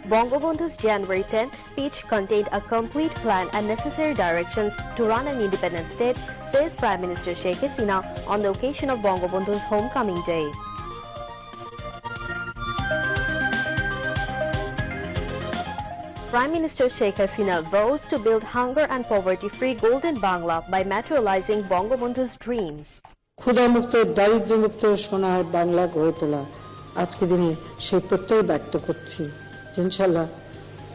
Bangabandhu's January 10th speech contained a complete plan and necessary directions to run an independent state, says Prime Minister Sheikh Hasina on the occasion of Bangabandhu's homecoming day. Prime Minister Sheikh Hasina vows to build hunger and poverty-free golden Bangla by materializing Bangabandhu's dreams. ক্ষুধামুক্ত দারিদ্র্যমুক্ত সোনার বাংলা গড়ে তোলা আজকে দিনে সেই প্রত্যয় ব্যক্ত করছি ইনশাআল্লাহ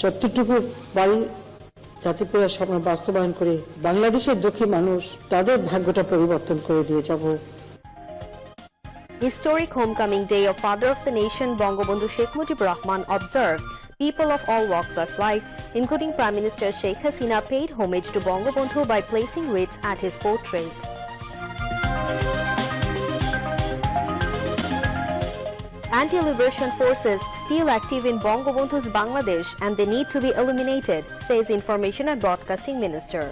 যতটুকু পারি জাতিপ্রিয় স্বপ্ন বাস্তবায়ন করে বাংলাদেশের দুঃখী মানুষ তাদের ভাগ্যটা পরিবর্তন করে দিয়ে যাব। Historic homecoming day of Father of the Nation Bangabandhu Sheikh Mujibur Rahman observed people of all walks of life, including Prime Minister Sheikh Hasina, paid homage to Bangabandhu by placing wreaths at his portrait. Anti-liberation forces still active in Bangabandhu's Bangladesh and they need to be eliminated, says Information and Broadcasting Minister.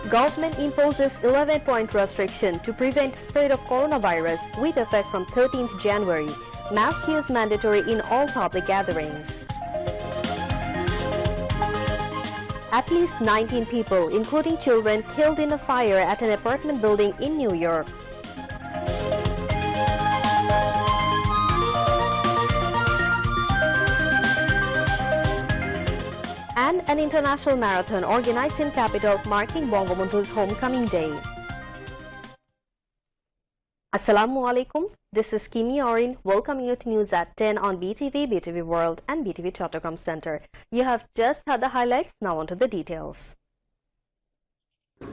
Government imposes 11-point restriction to prevent spread of coronavirus with effect from 13th January. Mask use mandatory in all public gatherings. At least 19 people, including children, killed in a fire at an apartment building in New York. And an international marathon organized in capital marking Bangabandhu's homecoming day. Assalamu alaikum. This is Kimi Orin welcoming you to news at 10 on BTV, BTV World and BTV Chattogram Center. You have just had the highlights, now on to the details.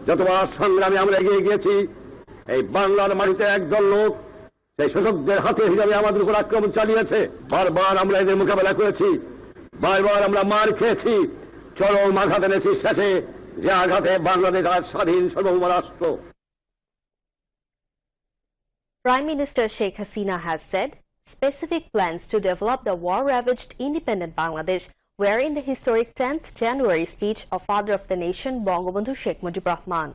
যতবার সংগ্রামে আমরা এগিয়ে গিয়েছি এই বাংলার মাটিতে একদল লোক সেই শাসকদের হাতে হিসাবে আমাদের উপর আক্রমণ চালিয়েছে বারবার আমরা এদের মোকাবেলা করেছি বারবার আমরা মার খেয়েছি চরম আঘাত এনেছি শেষে যে আঘাতে বাংলাদেশ আজ স্বাধীন সার্বভৌম রাষ্ট্র Prime Minister Sheikh Hasina has said specific plans to develop the war-ravaged independent Bangladesh were in the historic 10th January speech of Father of the Nation Bangabandhu Sheikh Mujibur Rahman.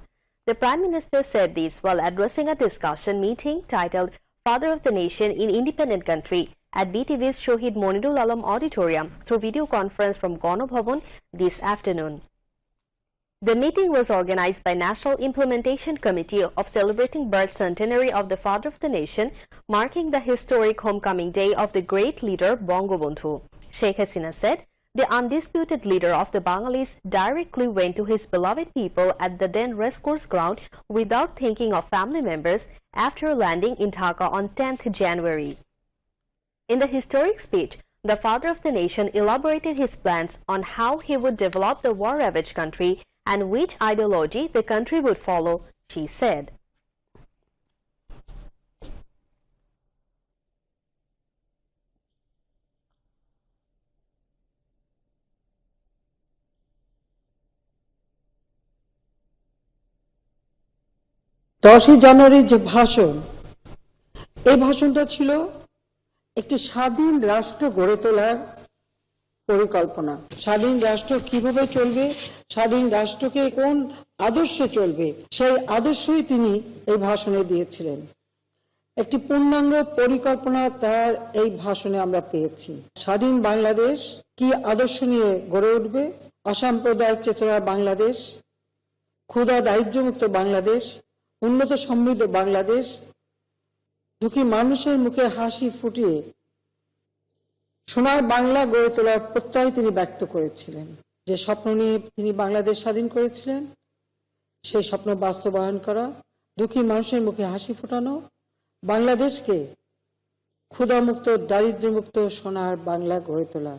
The Prime Minister said this while addressing a discussion meeting titled Father of the Nation in Independent Country at BTV's Shohid Monidul Alam Auditorium through video conference from Gono Bhavan this afternoon. The meeting was organized by National Implementation Committee of celebrating birth centenary of the Father of the Nation, marking the historic homecoming day of the great leader Bangabandhu. Sheikh Hasina said the undisputed leader of the Bengalis directly went to his beloved people at the then racecourse ground without thinking of family members after landing in Dhaka on 10th January. In the historic speech, the Father of the Nation elaborated his plans on how he would develop the war-ravaged country and which ideology the country would follow, she said. জানুয়ারির যে ভাষণ এই ভাষণটা ছিল একটি স্বাধীন রাষ্ট্র গড়ে তোলার পরিকল্পনা স্বাধীন রাষ্ট্র কিভাবে চলবে স্বাধীন রাষ্ট্রকে কোন আদর্শে চলবে সেই আদর্শই তিনি এই ভাষণে দিয়েছিলেন একটি পূর্ণাঙ্গ পরিকল্পনা তার এই ভাষণে আমরা পেয়েছি স্বাধীন বাংলাদেশ কি আদর্শ নিয়ে গড়ে উঠবে অসাম্প্রদায়িক চেতনার বাংলাদেশ ক্ষুধা দারিদ্র্যমুক্ত বাংলাদেশ উন্নত সমৃদ্ধ বাংলাদেশ দুঃখী মানুষের মুখে হাসি ফুটিয়ে সোনার বাংলা গড়ে তোলার প্রত্যয় তিনি ব্যক্ত করেছিলেন যে স্বপ্ন নিয়ে তিনি বাংলাদেশ স্বাধীন করেছিলেন সেই স্বপ্ন বাস্তবায়ন করা দুঃখী মানুষের মুখে হাসি ফোটানো বাংলাদেশকে ক্ষুধামুক্ত দারিদ্র্যমুক্ত সোনার বাংলা গড়ে তোলা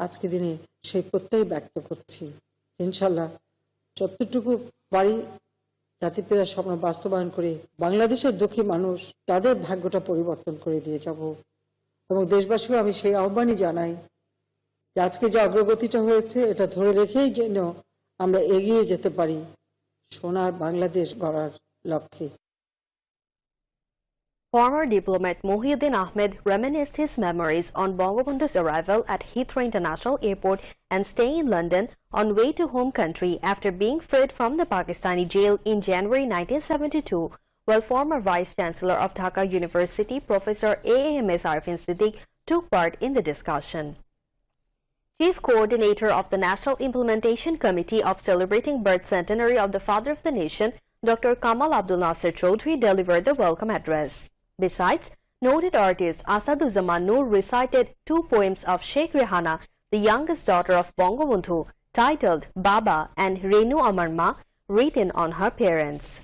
আজকে দিনে সেই প্রত্যয় ব্যক্ত করছি ইনশাআল্লাহ যতটুকু পারি জাতিপ্রিয় স্বপ্ন বাস্তবায়ন করে বাংলাদেশের দুঃখী মানুষ তাদের ভাগ্যটা পরিবর্তন করে দিয়ে যাব এবং দেশবাসীকে আমি সেই আহ্বানই জানাই যে আজকে যে অগ্রগতিটা হয়েছে এটা ধরে রেখেই যেন আমরা এগিয়ে যেতে পারি সোনার বাংলাদেশ গড়ার লক্ষ্যে Former diplomat Mohiuddin Ahmed reminisced his memories on Bangabandhu's arrival at Heathrow International Airport and staying in London on way to home country after being freed from the Pakistani jail in January 1972 while former Vice Chancellor of Dhaka University, Professor AAMS Arifin Siddique, took part in the discussion. Chief Coordinator of the National Implementation Committee of Celebrating Birth Centenary of the Father of the Nation, Dr. Kamal Abdul Nasser Chaudhry, delivered the welcome address. Besides, noted artist Asaduzzaman Noor recited 2 poems of Sheikh Rehana, the youngest daughter of Bangabandhu, titled Baba and Renu Amar Ma, written on her parents.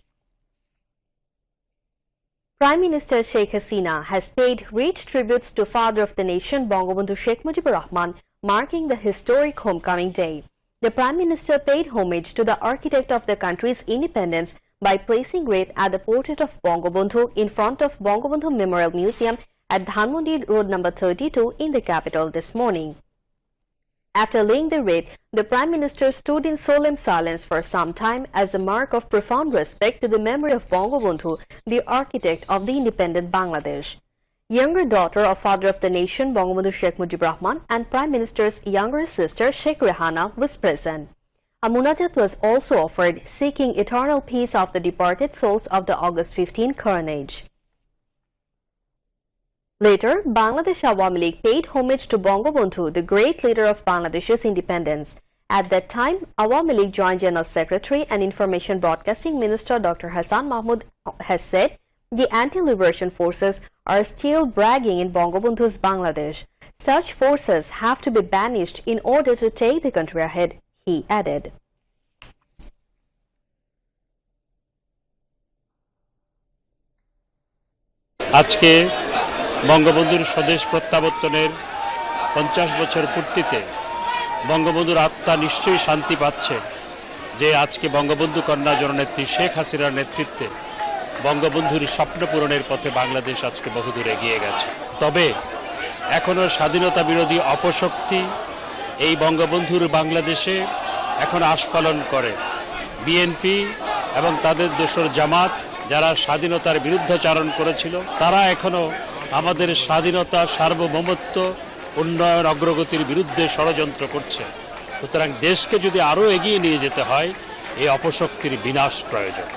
Prime Minister Sheikh Hasina has paid rich tributes to Father of the Nation Bangabandhu Sheikh Mujibur Rahman, marking the historic homecoming day. The Prime Minister paid homage to the architect of the country's independence by placing wreath at the portrait of Bangabandhu in front of Bangabandhu Memorial Museum at Dhanmondi Road number 32 in the capital this morning. After laying the wreath, the Prime Minister stood in solemn silence for some time as a mark of profound respect to the memory of Bangabandhu, the architect of the independent Bangladesh. Younger daughter of Father of the Nation Bangabandhu Sheikh Mujibur Rahman and Prime Minister's younger sister Sheikh Rehana was present. A munajat was also offered seeking eternal peace of the departed souls of the August 15 carnage. Later, Bangladesh Awami League paid homage to Bangabandhu, the great leader of Bangladesh's independence. At that time, Awami League Joint General Secretary and Information Broadcasting Minister Dr. Hassan Mahmood has said the anti-liberation forces are still bragging in Bangabandhu's Bangladesh. Such forces have to be banished in order to take the country ahead, he added. আজকে বঙ্গবন্ধুর স্বদেশ প্রত্যাবর্তনের 50 বছর পূর্তিতে বঙ্গবন্ধুর আত্মা নিশ্চয়ই শান্তি পাচ্ছে যে আজকে বঙ্গবন্ধু কন্যা জননেত্রী শেখ হাসিনার নেতৃত্বে বঙ্গবন্ধুর স্বপ্ন পূরণের পথে বাংলাদেশ আজকে বহুদূর এগিয়ে গেছে। তবে এখনো স্বাধীনতা বিরোধী অপশক্তি এই বঙ্গবন্ধুর বাংলাদেশে এখন আস্ফালন করে। বিএনপি এবং তাদের দোসর জামাত যারা স্বাধীনতার বিরুদ্ধাচারণ করেছিল তারা এখনো আমাদের স্বাধীনতা, সার্বভৌমত্ব, উন্নয়ন, অগ্রগতির বিরুদ্ধে ষড়যন্ত্র করছে। সুতরাং দেশকে যদি আরো এগিয়ে নিয়ে যেতে হয় এই অপশক্তির বিনাশ প্রয়োজন।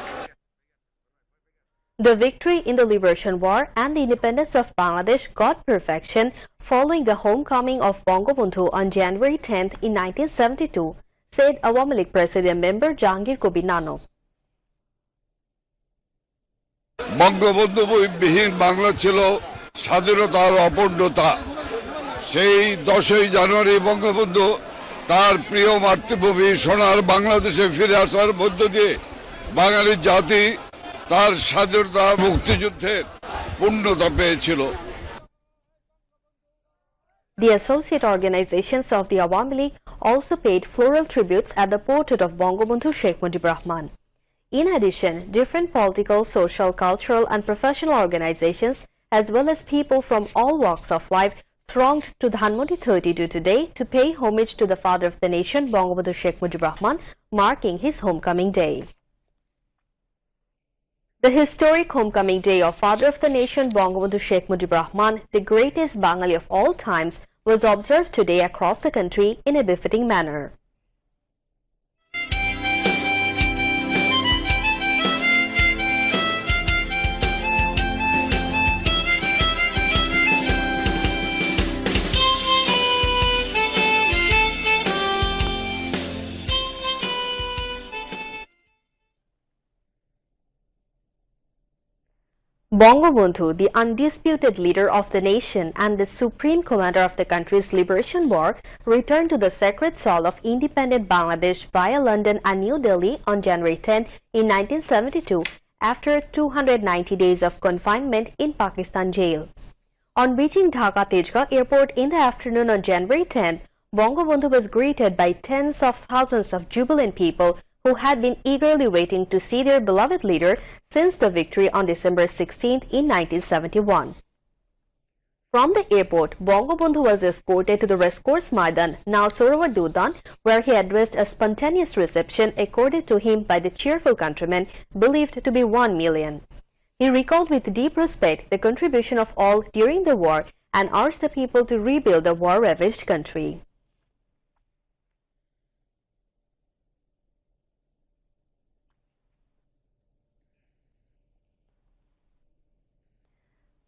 The victory in the Liberation War and the independence of Bangladesh got perfection following the homecoming of Bangabandhu on January 10th in 1972, said Awami League President member Jahangir Kobir Nano. Bangabandhu বিহীন বাংলা ছিল স্বাধীনতার অপূর্ণতা। সেই 10ই জানুয়ারি বঙ্গবন্ধু তার প্রিয় মাতৃভূমি সোনার বাংলাদেশে ফিরে আসার মধ্য দিয়ে বাঙালি জাতি তার স্বাধীনতা মুক্তিযুদ্ধের পূর্ণতা পেয়েছিল। The associate organizations of the Awami League also paid floral tributes at the portrait of Bangabandhu Sheikh Mujibur Rahman. In addition, different political, social, cultural and professional organizations as well as people from all walks of life thronged to Dhanmondi 32 today to pay homage to the father of the nation Bangabandhu Sheikh Mujibur Rahman, marking his homecoming day. The historic homecoming day of Father of the Nation Bangabandhu Sheikh Mujibur Rahman, the greatest Bengali of all times, was observed today across the country in a befitting manner. Bangabandhu, the undisputed leader of the nation and the supreme commander of the country's liberation war, returned to the sacred soil of independent Bangladesh via London and New Delhi on January 10 in 1972 after 290 days of confinement in Pakistan jail. On reaching Dhaka Tejgah airport in the afternoon on January 10, Bangabandhu was greeted by tens of thousands of jubilant people who had been eagerly waiting to see their beloved leader since the victory on December 16th in 1971. From the airport, Bangabandhu was escorted to the racecourse Maidan, now Sorovar Dudan, where he addressed a spontaneous reception accorded to him by the cheerful countrymen believed to be 1 million. He recalled with deep respect the contribution of all during the war and urged the people to rebuild the war-ravaged country.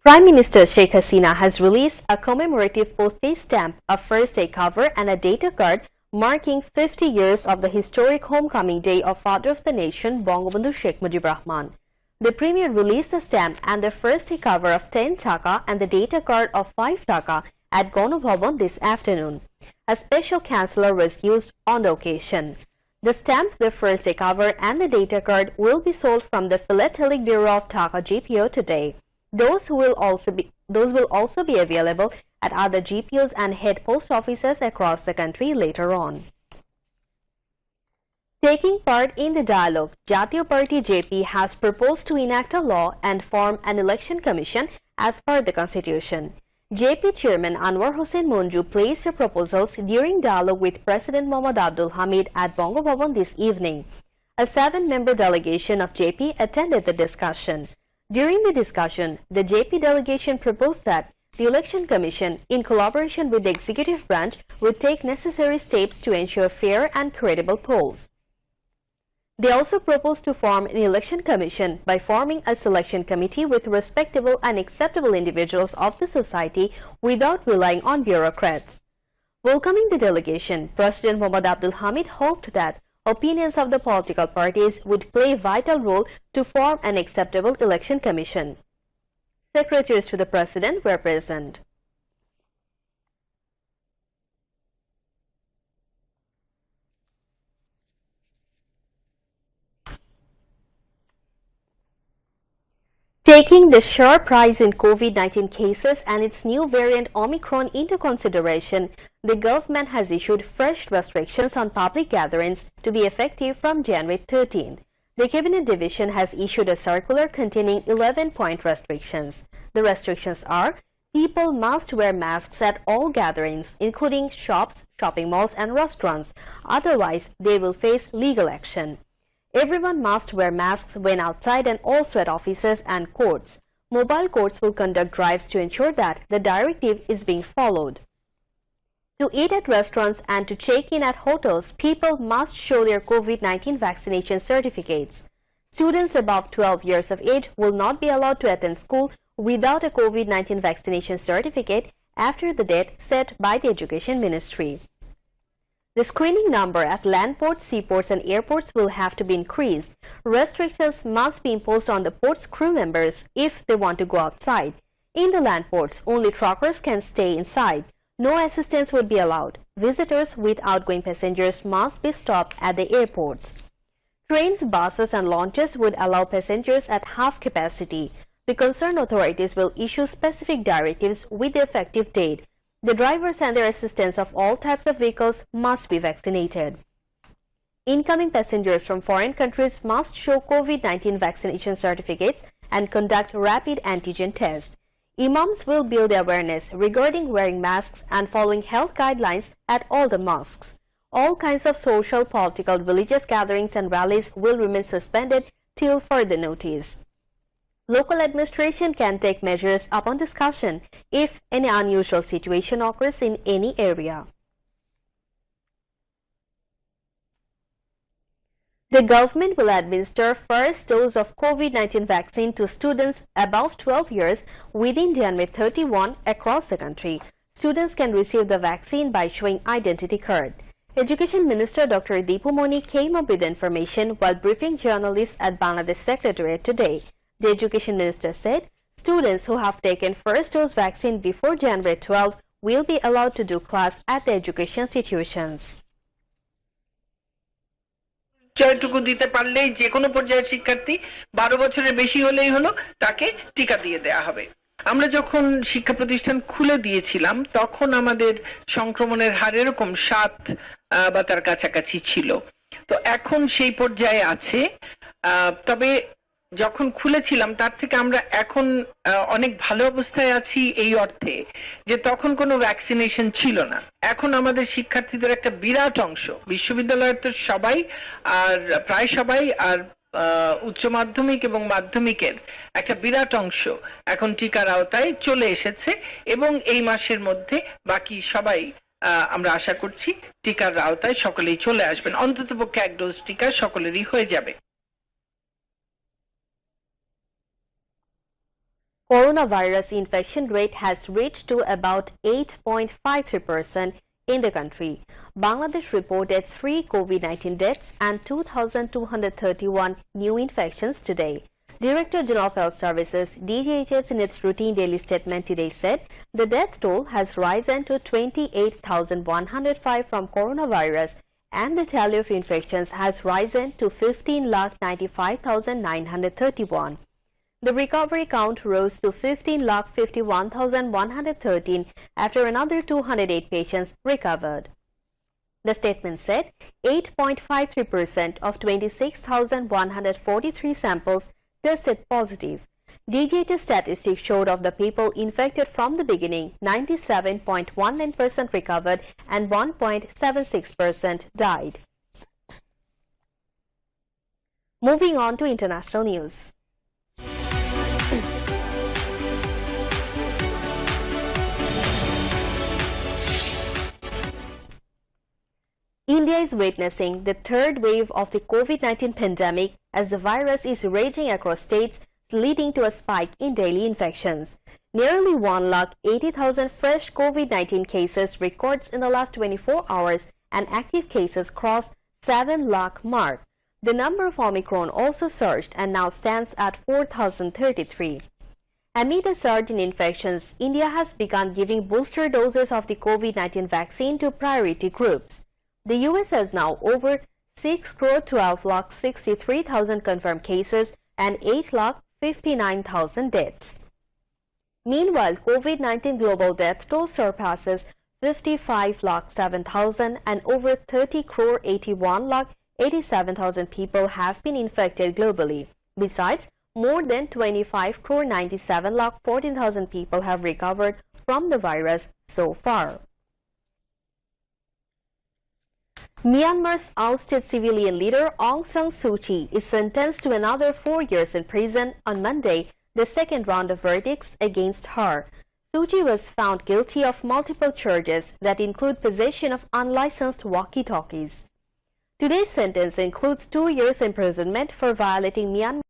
Prime Minister Sheikh Hasina has released a commemorative postage stamp, a first day cover and a data card marking 50 years of the historic homecoming day of Father of the Nation, Bangabandhu Sheikh Mujibur Rahman. The Premier released the stamp and the first day cover of 10 taka and the data card of 5 taka at Ganobhavan this afternoon. A special councillor was used on the occasion. The stamp, the first day cover and the data card will be sold from the Philatelic Bureau of Dhaka GPO today. Those will also be available at other GPOs and head post offices across the country later on. Taking part in the dialogue, Jatiya Party JP has proposed to enact a law and form an election commission as per the constitution. JP Chairman Anwar Hossain Monju placed the proposals during dialogue with President Mohammad Abdul Hamid at Bangabhavan this evening. A 7-member delegation of JP attended the discussion. During the discussion, the JP delegation proposed that the Election Commission, in collaboration with the executive branch, would take necessary steps to ensure fair and credible polls. They also proposed to form an election commission by forming a selection committee with respectable and acceptable individuals of the society without relying on bureaucrats. Welcoming the delegation, President Mohammad Abdul Hamid hoped that opinions of the political parties would play a vital role to form an acceptable election commission. Secretaries to the President were present. Taking the sharp rise in COVID-19 cases and its new variant Omicron into consideration, the government has issued fresh restrictions on public gatherings to be effective from January 13. The Cabinet Division has issued a circular containing 11-point restrictions. The restrictions are: people must wear masks at all gatherings, including shops, shopping malls and restaurants. Otherwise, they will face legal action. Everyone must wear masks when outside and also at offices and courts. Mobile courts will conduct drives to ensure that the directive is being followed. To eat at restaurants and to check in at hotels, people must show their COVID-19 vaccination certificates. Students above 12 years of age will not be allowed to attend school without a COVID-19 vaccination certificate after the date set by the Education Ministry. The screening number at land ports, seaports and airports will have to be increased. Restrictions must be imposed on the port's crew members if they want to go outside. In the land ports, only truckers can stay inside. No assistance would be allowed. Visitors with outgoing passengers must be stopped at the airports. Trains, buses and launches would allow passengers at half capacity. The concerned authorities will issue specific directives with the effective date. The drivers and their assistants of all types of vehicles must be vaccinated. Incoming passengers from foreign countries must show COVID-19 vaccination certificates and conduct rapid antigen tests. Imams will build awareness regarding wearing masks and following health guidelines at all the mosques. All kinds of social, political, religious gatherings and rallies will remain suspended till further notice. Local administration can take measures upon discussion if any unusual situation occurs in any area. The government will administer first dose of COVID-19 vaccine to students above 12 years within January 31 across the country. Students can receive the vaccine by showing identity card. Education Minister Dr. Deepu Moni came up with the information while briefing journalists at Bangladesh Secretariat today. The Education Minister said students who have taken first dose vaccine before January 12 will be allowed to do class at the education institutions. জয়টুকু দিতে পারলেই যে কোনো পর্যায়ের শিক্ষার্থী 12 বছরের বেশি হলেই হলো তাকে টিকা দিয়ে দেয়া হবে। আমরা যখন শিক্ষা প্রতিষ্ঠান খুলে দিয়েছিলাম তখন আমাদের সংক্রমণের হার এরকম 7 বা তার কাছাকাছি ছিল। তো এখন সেই পর্যায়ে আছে। তবে যখন খুলেছিলাম তার থেকে আমরা এখন অনেক ভালো অবস্থায় আছি এই অর্থে যে তখন কোনো ভ্যাকসিনেশন ছিল না। এখন আমাদের শিক্ষার্থীদের একটা বিরাট অংশ বিশ্ববিদ্যালয়ের তো সবাই আর প্রায় সবাই আর উচ্চ মাধ্যমিক এবং মাধ্যমিকের একটা বিরাট অংশ এখন টিকার আওতায় চলে এসেছে এবং এই মাসের মধ্যে বাকি সবাই আমরা আশা করছি টিকার আওতায় সকলেই চলে আসবেন। অন্ততপক্ষে 1 ডোজ টিকা সকলেরই হয়ে যাবে। Coronavirus infection rate has reached to about 8.53% in the country. Bangladesh reported 3 COVID-19 deaths and 2,231 new infections today. Director General of Health Services DGHS in its routine daily statement today said the death toll has risen to 28,105 from coronavirus and the tally of infections has risen to 15,95,931. The recovery count rose to 15,51,113 after another 208 patients recovered. The statement said 8.53% of 26,143 samples tested positive. DGHS statistics showed of the people infected from the beginning, 97.19% recovered and 1.76% died. Moving on to international news. India is witnessing the third wave of the COVID-19 pandemic as the virus is raging across states, leading to a spike in daily infections. Nearly 1,80,000 fresh COVID-19 cases records in the last 24 hours and active cases crossed 7 lakh mark. The number of Omicron also surged and now stands at 4,033. Amid a surge in infections, India has begun giving booster doses of the COVID-19 vaccine to priority groups. The US has now over 6,12,63,000 confirmed cases and 8,59,000 deaths. Meanwhile, COVID-19 global death toll surpasses 55,07,000 and over 30,81,87,000 people have been infected globally. Besides, more than 25,97,14,000 people have recovered from the virus so far. Myanmar's ousted civilian leader Aung San Suu Kyi is sentenced to another 4 years in prison on Monday, the second round of verdicts against her. Suu Kyi was found guilty of multiple charges that include possession of unlicensed walkie-talkies. Today's sentence includes 2 years imprisonment for violating Myanmar's